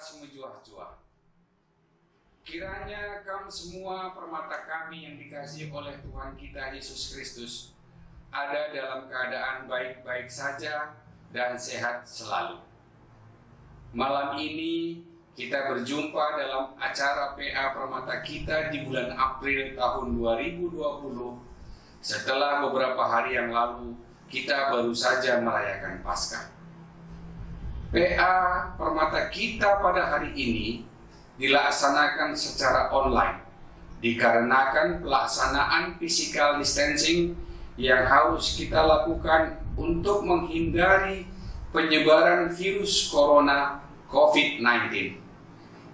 semejuah-juah. Kiranya kamu semua permata kami yang dikasihi oleh Tuhan kita Yesus Kristus ada dalam keadaan baik-baik saja dan sehat selalu. Malam ini kita berjumpa dalam acara PA Permata kita di bulan April tahun 2020 setelah beberapa hari yang lalu kita baru saja merayakan Paskah. PA Permata kita pada hari ini dilaksanakan secara online dikarenakan pelaksanaan physical distancing yang harus kita lakukan untuk menghindari penyebaran virus corona COVID-19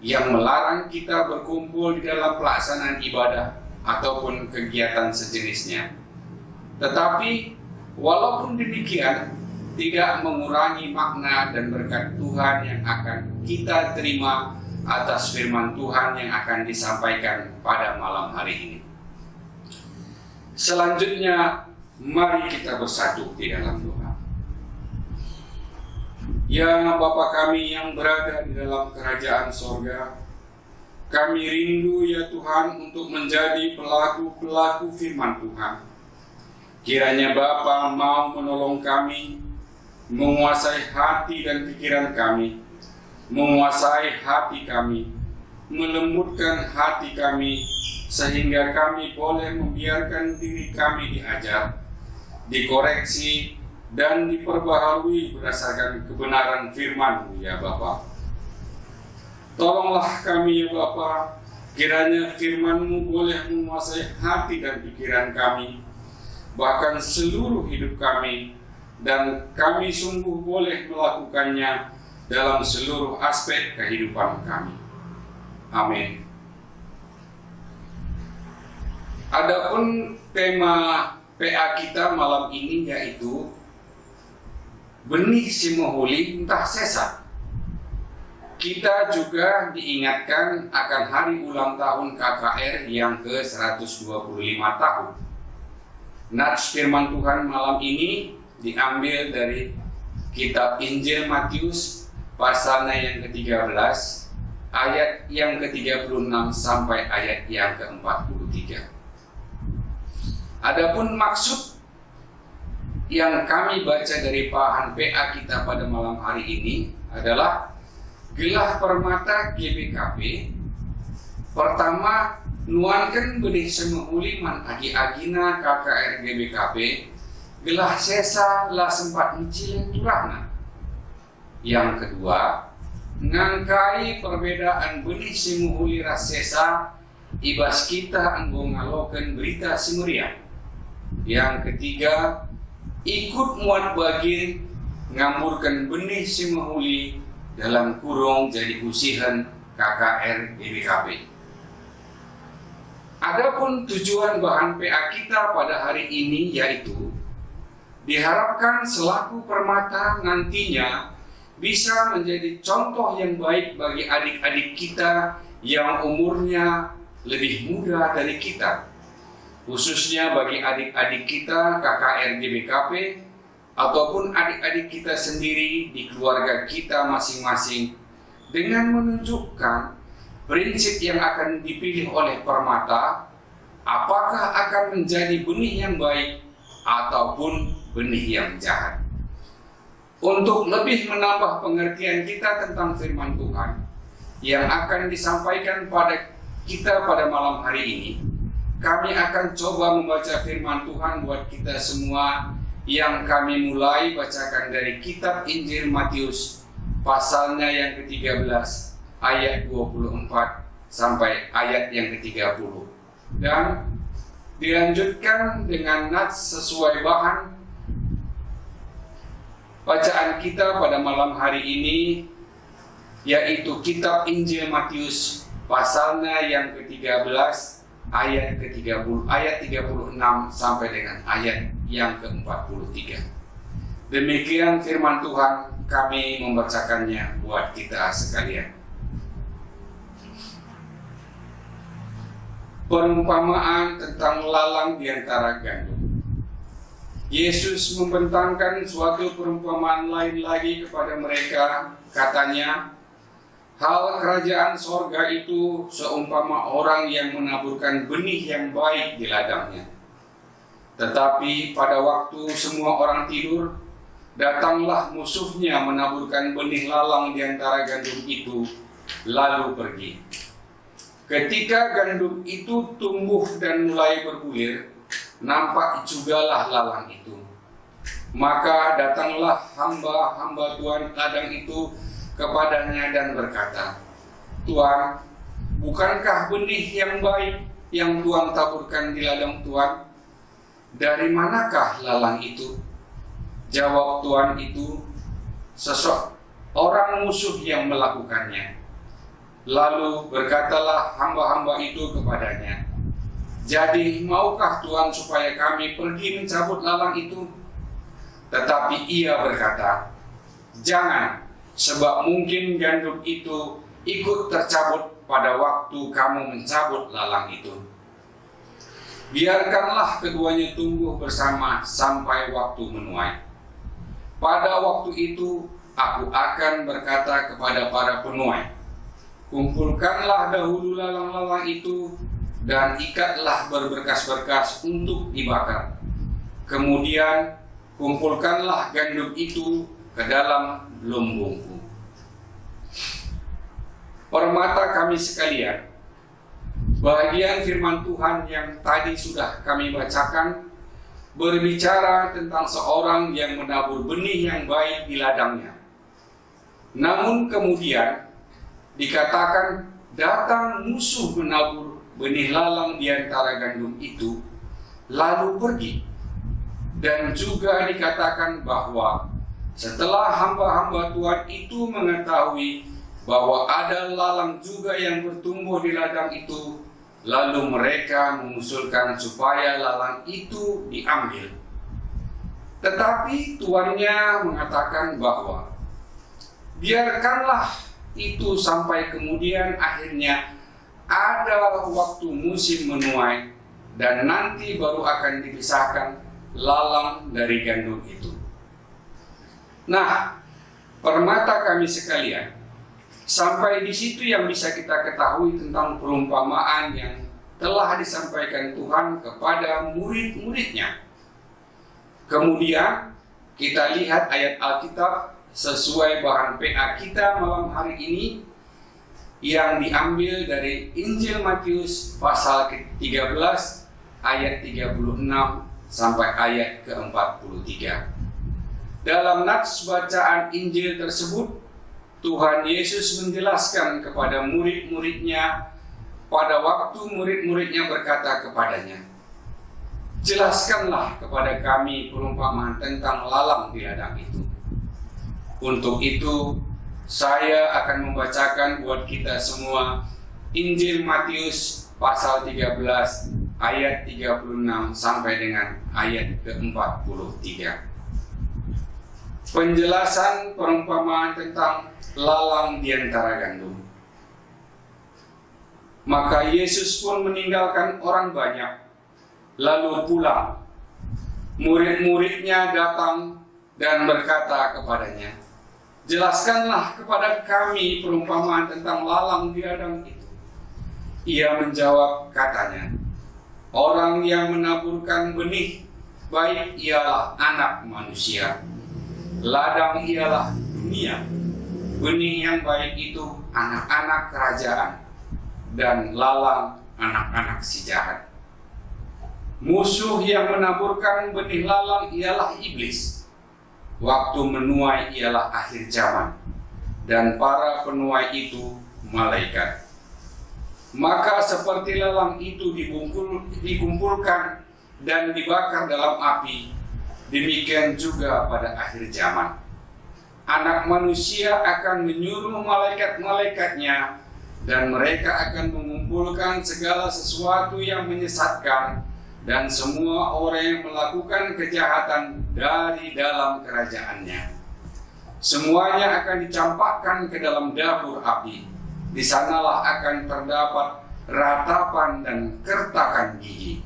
yang melarang kita berkumpul di dalam pelaksanaan ibadah ataupun kegiatan sejenisnya. Tetapi walaupun demikian tidak mengurangi makna dan berkat Tuhan yang akan kita terima atas firman Tuhan yang akan disampaikan pada malam hari ini. Selanjutnya, mari kita bersatu di dalam doa. Ya Bapa kami yang berada di dalam kerajaan sorga, kami rindu ya Tuhan untuk menjadi pelaku-pelaku firman Tuhan. Kiranya Bapa mau menolong kami, menguasai hati dan pikiran kami, menguasai hati kami, melembutkan hati kami, sehingga kami boleh membiarkan diri kami diajar, dikoreksi, dan diperbaharui berdasarkan kebenaran firman-Mu ya Bapa. Tolonglah kami ya Bapa, kiranya firman-Mu boleh menguasai hati dan pikiran kami, bahkan seluruh hidup kami, dan kami sungguh boleh melakukannya dalam seluruh aspek kehidupan kami. Amin. Adapun tema PA kita malam ini yaitu benih Simahuli entah sesa. Kita juga diingatkan akan hari ulang tahun KKR yang ke-125 tahun. Nats firman Tuhan malam ini diambil dari kitab Injil Matius pasalnya yang ke-13, ayat yang ke-36 sampai ayat yang ke-43. Adapun maksud yang kami baca dari bahan PA kita pada malam hari ini adalah gelah permata GBKP. Pertama, nuankan benih semahuli man agi-agina KKR GBKP, gelah sesa lah sempat mencilin turahna. Yang kedua, ngangkai perbedaan benih simuhuli rasesa ibas kita anggo ngaloken berita simuria. Yang ketiga, ikut muat bagin ngamburkan benih simuhuli dalam kurung jadi usihan KKR GBKP. Adapun tujuan bahan PA kita pada hari ini yaitu diharapkan selaku permata nantinya bisa menjadi contoh yang baik bagi adik-adik kita yang umurnya lebih muda dari kita, khususnya bagi adik-adik kita KKR GBKP ataupun adik-adik kita sendiri di keluarga kita masing-masing, dengan menunjukkan prinsip yang akan dipilih oleh permata, apakah akan menjadi benih yang baik ataupun benih yang jahat. Untuk lebih menambah pengertian kita tentang firman Tuhan yang akan disampaikan pada kita pada malam hari ini, kami akan coba membaca firman Tuhan buat kita semua yang kami mulai bacakan dari kitab Injil Matius pasalnya yang ke-13 ayat 24 sampai ayat yang ke-30 dan dilanjutkan dengan nats sesuai bahan bacaan kita pada malam hari ini, yaitu kitab Injil Matius pasalnya yang ke-13 ayat ke-30 ayat 36 sampai dengan ayat yang ke-43. Demikian firman Tuhan, kami membacakannya buat kita sekalian. Perumpamaan tentang lalang di antara gandum. Yesus membentangkan suatu perumpamaan lain lagi kepada mereka, katanya, Hal kerajaan sorga itu seumpama orang yang menaburkan benih yang baik di ladangnya. Tetapi pada waktu semua orang tidur, datanglah musuhnya menaburkan benih lalang di antara gandum itu, lalu pergi. Ketika gandum itu tumbuh dan mulai berbulir, nampak jugalah lalang itu. Maka datanglah hamba-hamba Tuhan ladang itu kepadanya dan berkata, "Tuan, bukankah benih yang baik yang Tuan taburkan di ladang Tuan? Dari manakah lalang itu?" Jawab Tuan itu, "Seseorang musuh yang melakukannya." Lalu berkatalah hamba-hamba itu kepadanya, "Jadi maukah Tuan supaya kami pergi mencabut lalang itu?" Tetapi ia berkata, "Jangan, sebab mungkin gandum itu ikut tercabut pada waktu kamu mencabut lalang itu. Biarkanlah keduanya tumbuh bersama sampai waktu menuai. Pada waktu itu aku akan berkata kepada para penuai, kumpulkanlah dahulu lalang-lalang itu dan ikatlah berberkas-berkas untuk dibakar. Kemudian kumpulkanlah gandum itu ke dalam lumbungku." Permata kami sekalian, bagian firman Tuhan yang tadi sudah kami bacakan berbicara tentang seorang yang menabur benih yang baik di ladangnya. Namun kemudian dikatakan datang musuh menabur benih lalang di antara gandum itu, lalu pergi. Dan juga dikatakan bahwa setelah hamba-hamba Tuhan itu mengetahui bahwa ada lalang juga yang bertumbuh di ladang itu, lalu mereka mengusulkan supaya lalang itu diambil. Tetapi tuannya mengatakan bahwa biarkanlah itu sampai kemudian akhirnya ada waktu musim menuai dan nanti baru akan dipisahkan lalang dari gandum itu. Nah, permata kami sekalian, sampai di situ yang bisa kita ketahui tentang perumpamaan yang telah disampaikan Tuhan kepada murid-muridnya. Kemudian kita lihat ayat Alkitab sesuai bahan PA kita malam hari ini yang diambil dari Injil Matius pasal ke-13 ayat 36 sampai ayat ke-43. Dalam nats bacaan Injil tersebut, Tuhan Yesus menjelaskan kepada murid-muridnya pada waktu murid-muridnya berkata kepadanya, "Jelaskanlah kepada kami perumpamaan tentang lalang di ladang itu." Untuk itu, saya akan membacakan buat kita semua Injil Matius pasal 13 ayat 36 sampai dengan ayat ke-43. Penjelasan perumpamaan tentang lalang di antara gandum. Maka Yesus pun meninggalkan orang banyak, lalu pulang. Murid-muridnya datang dan berkata kepadanya, "Jelaskanlah kepada kami perumpamaan tentang lalang di ladang itu." Ia menjawab katanya, "Orang yang menaburkan benih baik ialah Anak Manusia. Ladang ialah dunia. Benih yang baik itu anak-anak kerajaan, dan lalang anak-anak si jahat. Musuh yang menaburkan benih lalang ialah iblis. Waktu menuai ialah akhir zaman, dan para penuai itu malaikat. Maka seperti lalang itu dikumpulkan dan dibakar dalam api, demikian juga pada akhir zaman. Anak Manusia akan menyuruh malaikat-malaikatnya, dan mereka akan mengumpulkan segala sesuatu yang menyesatkan dan semua orang yang melakukan kejahatan dari dalam kerajaannya. Semuanya akan dicampakkan ke dalam dapur api. Di sanalah akan terdapat ratapan dan kertakan gigi.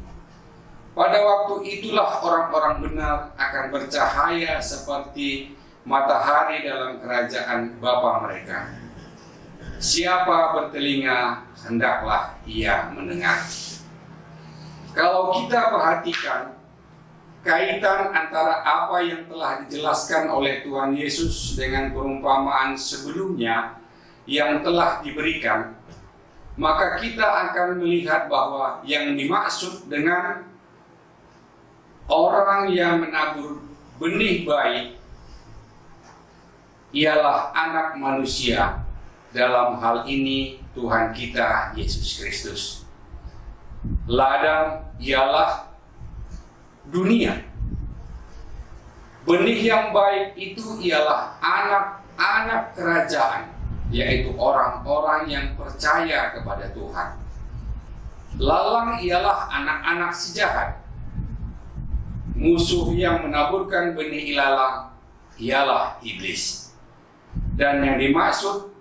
Pada waktu itulah orang-orang benar akan bercahaya seperti matahari dalam kerajaan Bapa mereka. Siapa bertelinga, hendaklah ia mendengar. Kalau kita perhatikan kaitan antara apa yang telah dijelaskan oleh Tuhan Yesus dengan perumpamaan sebelumnya yang telah diberikan, maka kita akan melihat bahwa yang dimaksud dengan orang yang menabur benih baik ialah anak manusia, dalam hal ini Tuhan kita Yesus Kristus. Ladang ialah dunia. Benih yang baik itu ialah anak-anak kerajaan, yaitu orang-orang yang percaya kepada Tuhan. Lalang ialah anak-anak si jahat. Musuh yang menaburkan benih ilalang ialah iblis. Dan yang dimaksud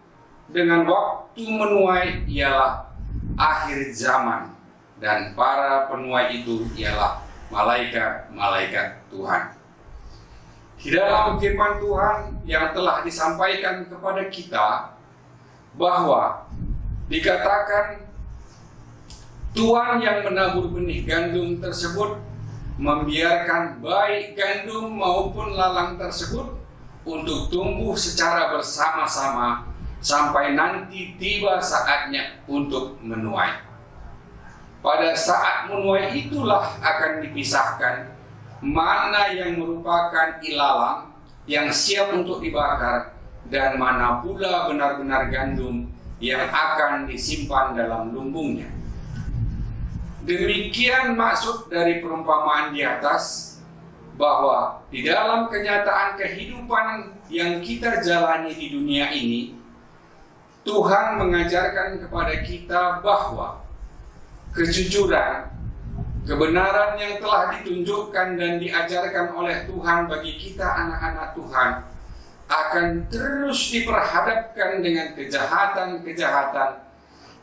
dengan waktu menuai ialah akhir zaman, dan para penuai itu ialah malaikat-malaikat Tuhan. Di dalam firman Tuhan yang telah disampaikan kepada kita bahwa dikatakan Tuhan yang menabur benih gandum tersebut membiarkan baik gandum maupun lalang tersebut untuk tumbuh secara bersama-sama sampai nanti tiba saatnya untuk menuai. Pada saat menuai itulah akan dipisahkan mana yang merupakan ilalang yang siap untuk dibakar dan mana pula benar-benar gandum yang akan disimpan dalam lumbungnya. Demikian maksud dari perumpamaan di atas, bahwa di dalam kenyataan kehidupan yang kita jalani di dunia ini, Tuhan mengajarkan kepada kita bahwa kejujuran, kebenaran yang telah ditunjukkan dan diajarkan oleh Tuhan bagi kita anak-anak Tuhan akan terus diperhadapkan dengan kejahatan-kejahatan,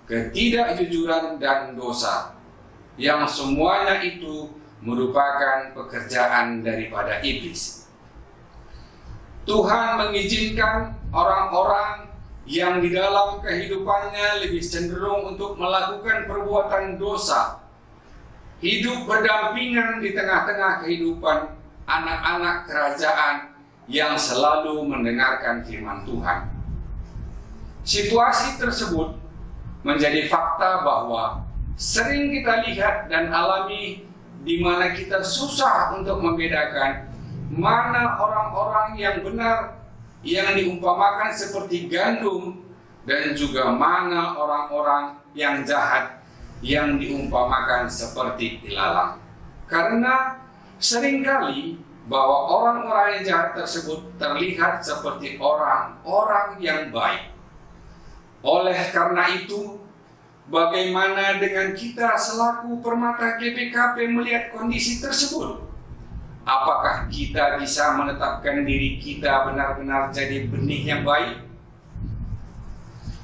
ketidakjujuran dan dosa, yang semuanya itu merupakan pekerjaan daripada iblis. Tuhan mengizinkan orang-orang yang di dalam kehidupannya lebih cenderung untuk melakukan perbuatan dosa hidup berdampingan di tengah-tengah kehidupan anak-anak kerajaan yang selalu mendengarkan firman Tuhan. Situasi tersebut menjadi fakta bahwa sering kita lihat dan alami, di mana kita susah untuk membedakan mana orang-orang yang benar yang diumpamakan seperti gandum dan juga mana orang-orang yang jahat yang diumpamakan seperti ilalang. Karena seringkali bahwa orang-orang yang jahat tersebut terlihat seperti orang-orang yang baik. Oleh karena itu, bagaimana dengan kita selaku permata GBKP melihat kondisi tersebut? Apakah kita bisa menetapkan diri kita benar-benar jadi benih yang baik?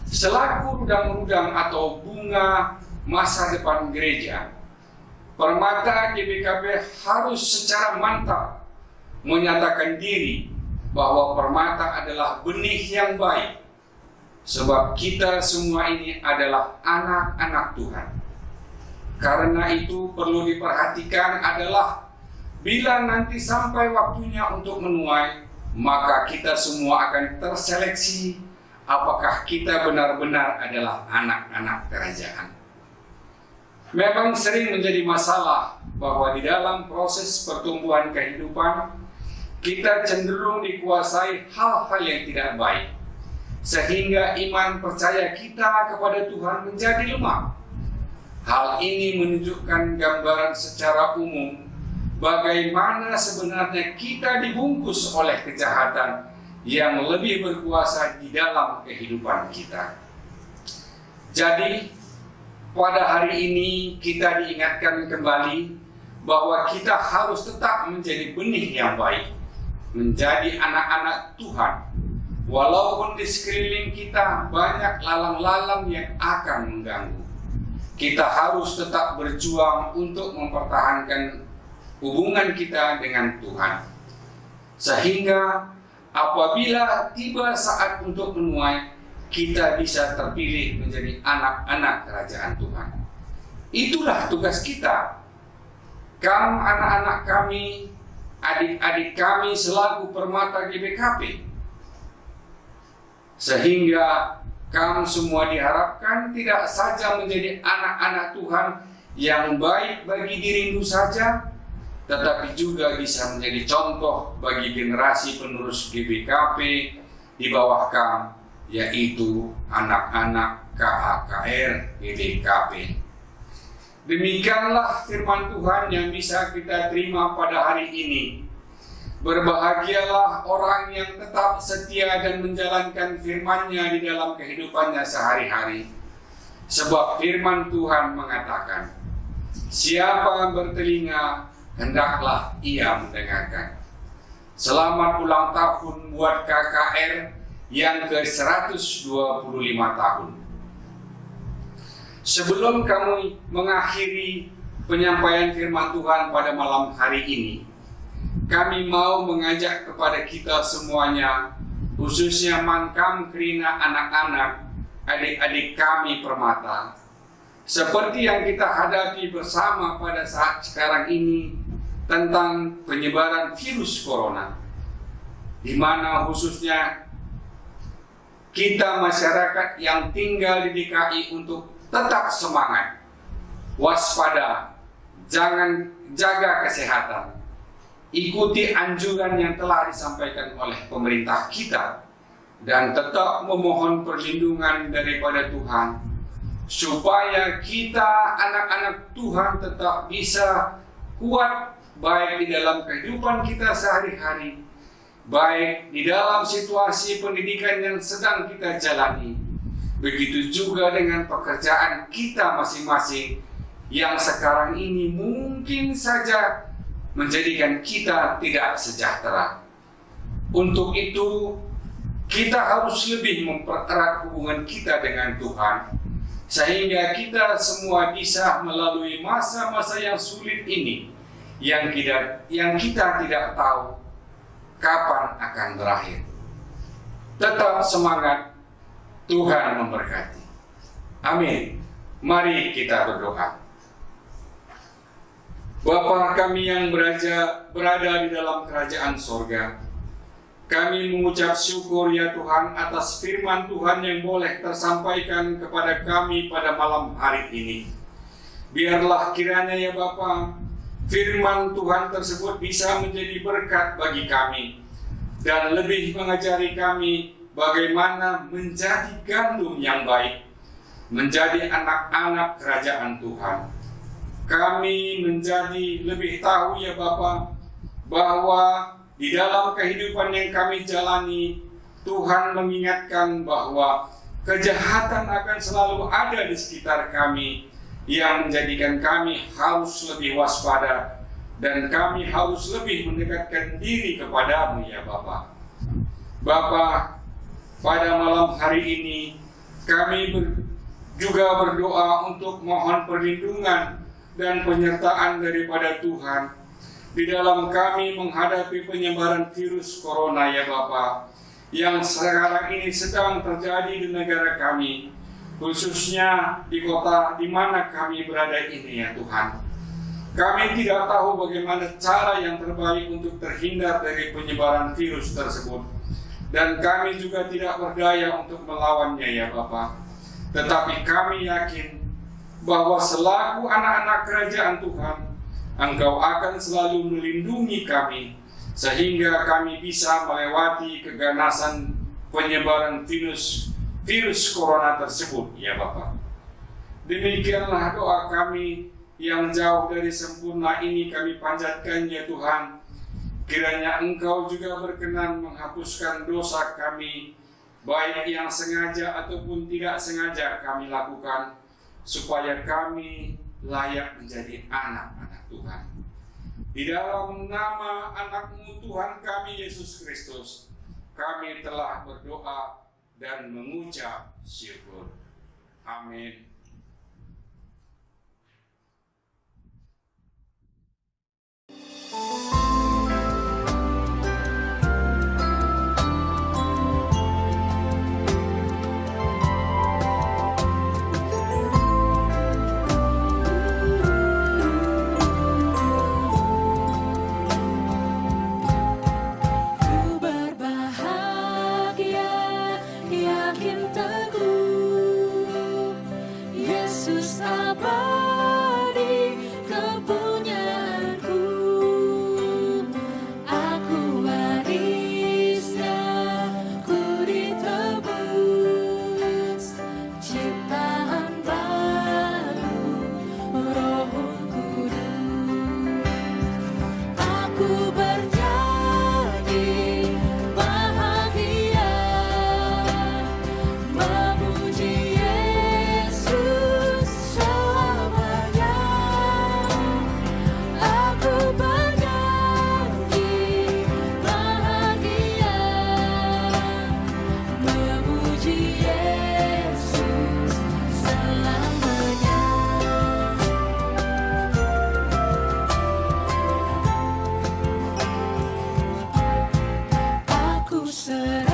Selaku rudang-rudang atau bunga masa depan gereja, permata GBKP harus secara mantap menyatakan diri bahwa permata adalah benih yang baik, sebab kita semua ini adalah anak-anak Tuhan. Karena itu perlu diperhatikan adalah bila nanti sampai waktunya untuk menuai, maka kita semua akan terseleksi apakah kita benar-benar adalah anak-anak kerajaan. Memang sering menjadi masalah bahwa di dalam proses pertumbuhan kehidupan, kita cenderung dikuasai hal-hal yang tidak baik, sehingga iman percaya kita kepada Tuhan menjadi lemah. Hal ini menunjukkan gambaran secara umum bagaimana sebenarnya kita dibungkus oleh kejahatan yang lebih berkuasa di dalam kehidupan kita. Jadi, pada hari ini kita diingatkan kembali bahwa kita harus tetap menjadi benih yang baik, menjadi anak-anak Tuhan. Walaupun di sekeliling kita banyak lalang-lalang yang akan mengganggu, kita harus tetap berjuang untuk mempertahankan hubungan kita dengan Tuhan, sehingga apabila tiba saat untuk menuai, kita bisa terpilih menjadi anak-anak kerajaan Tuhan. Itulah tugas kita. Kamu anak-anak kami, adik-adik kami selaku permata GBKP. Sehingga kamu semua diharapkan tidak saja menjadi anak-anak Tuhan yang baik bagi dirimu saja, tetapi juga bisa menjadi contoh bagi generasi penerus GBKP di bawah kamu, yaitu anak-anak KAKR GBKP. Demikianlah firman Tuhan yang bisa kita terima pada hari ini. Berbahagialah orang yang tetap setia dan menjalankan firman-Nya di dalam kehidupannya sehari-hari. Sebab firman Tuhan mengatakan, siapa bertelinga, hendaklah ia mendengarkan. Selamat ulang tahun buat KKR yang ke-125 tahun. Sebelum kami mengakhiri penyampaian firman Tuhan pada malam hari ini, kami mau mengajak kepada kita semuanya, khususnya Mankam Krina anak-anak, adik-adik kami permata, seperti yang kita hadapi bersama pada saat sekarang ini tentang penyebaran virus corona, di mana khususnya kita masyarakat yang tinggal di DKI untuk tetap semangat, waspada, jangan jaga kesehatan, ikuti anjuran yang telah disampaikan oleh pemerintah kita, dan tetap memohon perlindungan daripada Tuhan, supaya kita anak-anak Tuhan tetap bisa kuat baik di dalam kehidupan kita sehari-hari, baik di dalam situasi pendidikan yang sedang kita jalani, begitu juga dengan pekerjaan kita masing-masing yang sekarang ini mungkin saja menjadikan kita tidak sejahtera. Untuk itu, kita harus lebih mempererat hubungan kita dengan Tuhan, sehingga kita semua bisa melalui masa-masa yang sulit ini, yang kita tidak tahu kapan akan berakhir. Tetap semangat, Tuhan memberkati. Amin. Mari kita berdoa. Bapa kami yang berada di dalam kerajaan sorga, kami mengucap syukur ya Tuhan atas firman Tuhan yang boleh tersampaikan kepada kami pada malam hari ini. Biarlah kiranya ya Bapa, firman Tuhan tersebut bisa menjadi berkat bagi kami dan lebih mengajari kami bagaimana menjadi gandum yang baik, menjadi anak-anak kerajaan Tuhan. Kami menjadi lebih tahu ya Bapa, bahwa di dalam kehidupan yang kami jalani, Tuhan mengingatkan bahwa kejahatan akan selalu ada di sekitar kami, yang menjadikan kami harus lebih waspada dan kami harus lebih mendekatkan diri kepadamu ya Bapa. Bapa, pada malam hari ini kami juga berdoa untuk mohon perlindungan dan penyertaan daripada Tuhan di dalam kami menghadapi penyebaran virus corona ya Bapa, yang sekarang ini sedang terjadi di negara kami, khususnya di kota di mana kami berada ini ya Tuhan. Kami tidak tahu bagaimana cara yang terbaik untuk terhindar dari penyebaran virus tersebut, dan kami juga tidak berdaya untuk melawannya ya Bapa. Tetapi kami yakin bahwa selaku anak-anak kerajaan Tuhan, Engkau akan selalu melindungi kami, sehingga kami bisa melewati keganasan penyebaran virus corona tersebut ya Bapa. Demikianlah doa kami yang jauh dari sempurna ini kami panjatkan ya Tuhan. Kiranya Engkau juga berkenan menghapuskan dosa kami, baik yang sengaja ataupun tidak sengaja kami lakukan, supaya kami layak menjadi anak-anak Tuhan. Di dalam nama anak-Mu Tuhan kami Yesus Kristus, kami telah berdoa dan mengucap syukur. Amin. serta